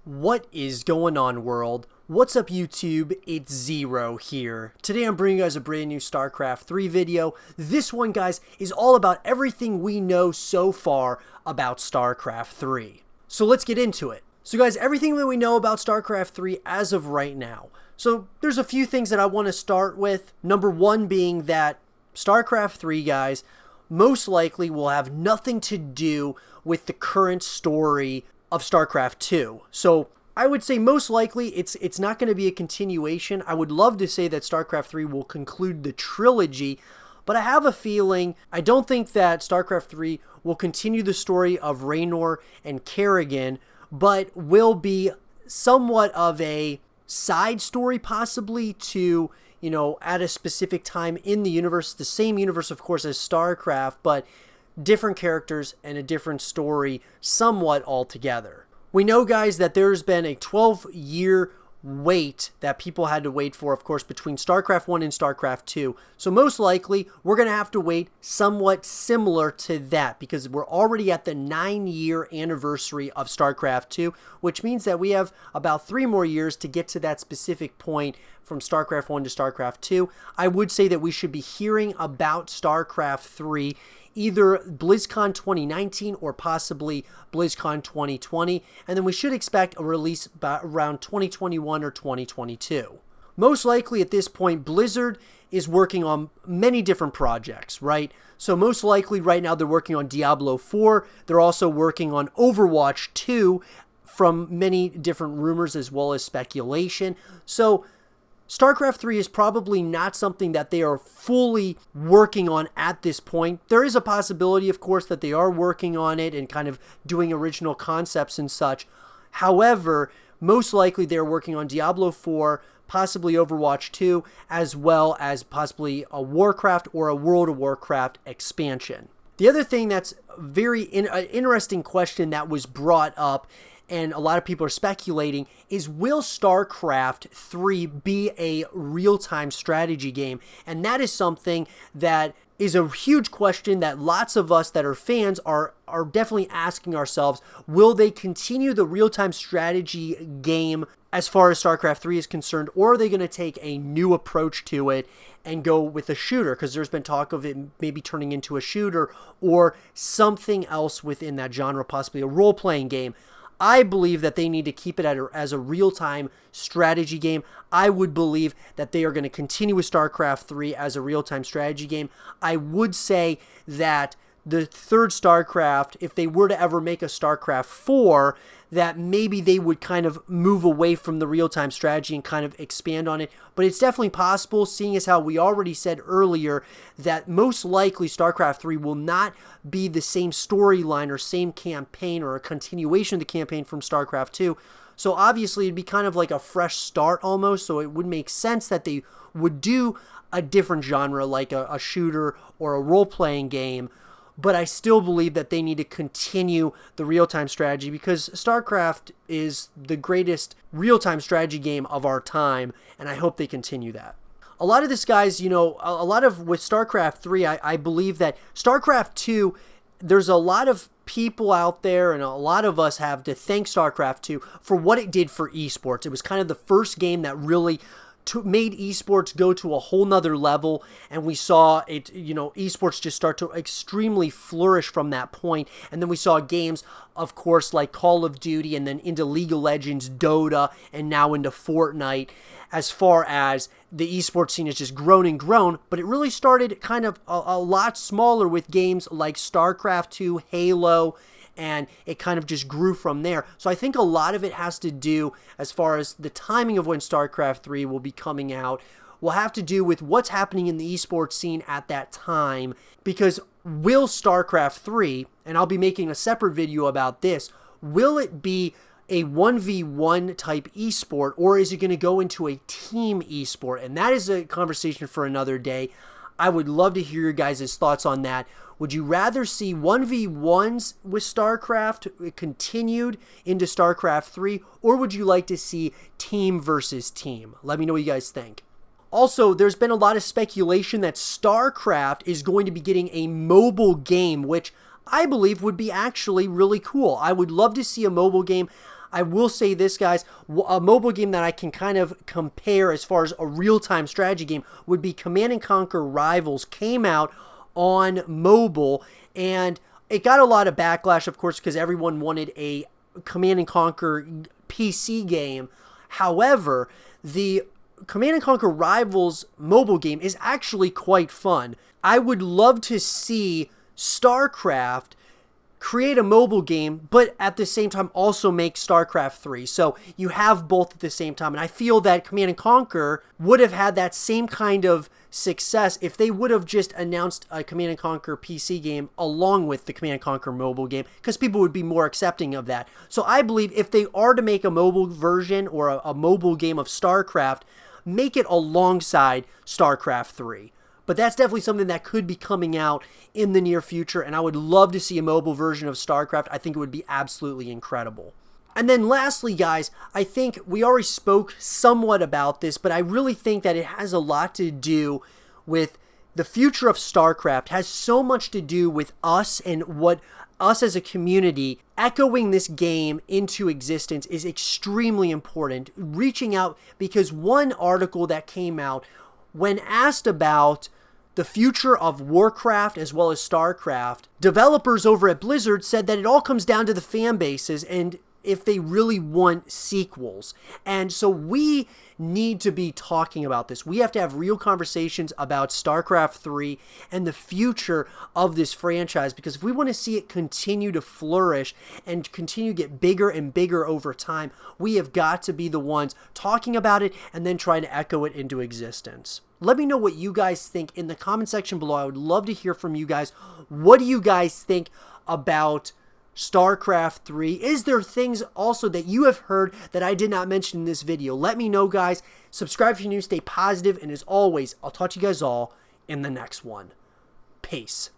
What is going on, world? What's up, YouTube? It's Zero here. Today I'm bringing you guys a brand new StarCraft 3 video. This one, guys, is all about everything we know so far about StarCraft 3. So let's get into it. So guys, everything that we know about StarCraft 3 as of right now. So there's a few things that I want to start with. Number one being that StarCraft 3, guys, most likely will have nothing to do with the current story of StarCraft 2. So I would say most likely it's not going to be a continuation. I would love to say that StarCraft 3 will conclude the trilogy, but I have a feeling, I don't think that StarCraft 3 will continue the story of Raynor and Kerrigan, but will be somewhat of a side story possibly to, at a specific time in the universe. The same universe, of course, as StarCraft, but different characters and a different story somewhat altogether. We know, guys, that there's been a 12-year wait that people had to wait for, of course, between StarCraft 1 and StarCraft 2. So most likely, we're going to have to wait somewhat similar to that because we're already at the 9-year anniversary of StarCraft 2, which means that we have about 3 more years to get to that specific point from StarCraft 1 to StarCraft 2. I would say that we should be hearing about StarCraft 3 either BlizzCon 2019 or possibly BlizzCon 2020, and then we should expect a release around 2021 or 2022. Most likely at this point, Blizzard is working on many different projects, right? So most likely right now they're working on Diablo 4, they're also working on Overwatch 2 from many different rumors as well as speculation. So StarCraft 3 is probably not something that they are fully working on at this point. There is a possibility, of course, that they are working on it and kind of doing original concepts and such. However, most likely they're working on Diablo 4, possibly Overwatch 2, as well as possibly a Warcraft or a World of Warcraft expansion. The other thing that's very interesting question that was brought up, and a lot of people are speculating, is will StarCraft 3 be a real-time strategy game? And that is something that is a huge question that lots of us that are fans are definitely asking ourselves. Will they continue the real-time strategy game as far as StarCraft 3 is concerned, or are they going to take a new approach to it and go with a shooter? Because there's been talk of it maybe turning into a shooter or something else within that genre, possibly a role-playing game. I believe that they need to keep it as a real-time strategy game. I would believe that they are going to continue with StarCraft 3 as a real-time strategy game. I would say that the third StarCraft, if they were to ever make a StarCraft 4, that maybe they would kind of move away from the real-time strategy and kind of expand on it. But it's definitely possible, seeing as how we already said earlier that most likely StarCraft 3 will not be the same storyline or same campaign or a continuation of the campaign from StarCraft 2. So obviously it'd be kind of like a fresh start almost, so it would make sense that they would do a different genre like a shooter or a role-playing game. But I still believe that they need to continue the real-time strategy because StarCraft is the greatest real-time strategy game of our time, and I hope they continue that. A lot of this, guys, with StarCraft 3, I believe that StarCraft 2, there's a lot of people out there and a lot of us have to thank StarCraft 2 for what it did for esports. It was kind of the first game that really made esports go to a whole nother level, and we saw it, esports just start to extremely flourish from that point. And then we saw games, of course, like Call of Duty, and then into League of Legends, Dota, and now into Fortnite. As far as the esports scene has just grown and grown, but it really started kind of a lot smaller with games like StarCraft 2, Halo, and it kind of just grew from there. So I think a lot of it has to do, as far as the timing of when StarCraft 3 will be coming out, will have to do with what's happening in the esports scene at that time. Because will StarCraft 3, and I'll be making a separate video about this, will it be a 1v1 type esport, or is it going to go into a team esport? And that is a conversation for another day. I would love to hear your guys' thoughts on that. Would you rather see 1v1s with StarCraft continued into StarCraft 3, or would you like to see team versus team? Let me know what you guys think. Also, there's been a lot of speculation that StarCraft is going to be getting a mobile game, which I believe would be actually really cool. I would love to see a mobile game. I will say this, guys, a mobile game that I can kind of compare as far as a real-time strategy game would be Command & Conquer Rivals. Came out on mobile, and it got a lot of backlash, of course, because everyone wanted a Command & Conquer PC game. However, the Command & Conquer Rivals mobile game is actually quite fun. I would love to see StarCraft create a mobile game, but at the same time also make StarCraft 3. So you have both at the same time. And I feel that Command & Conquer would have had that same kind of success if they would have just announced a Command & Conquer PC game along with the Command & Conquer mobile game, because people would be more accepting of that. So I believe if they are to make a mobile version or a mobile game of StarCraft, make it alongside StarCraft 3. But that's definitely something that could be coming out in the near future, and I would love to see a mobile version of StarCraft. I think it would be absolutely incredible. And then lastly, guys, I think we already spoke somewhat about this, but I really think that it has a lot to do with the future of StarCraft. Has so much to do with us and what us as a community echoing this game into existence is extremely important. Reaching out, because one article that came out, when asked about the future of Warcraft as well as StarCraft, developers over at Blizzard said that it all comes down to the fan bases and if they really want sequels. And so we need to be talking about this. We have to have real conversations about StarCraft 3 and the future of this franchise, because if we want to see it continue to flourish and continue to get bigger and bigger over time, we have got to be the ones talking about it and then trying to echo it into existence. Let me know what you guys think in the comment section below. I would love to hear from you guys. What do you guys think about StarCraft 3? Is there things also that you have heard that I did not mention in this video? Let me know, guys. Subscribe if you're new, stay positive, and as always, I'll talk to you guys all in the next one. Peace.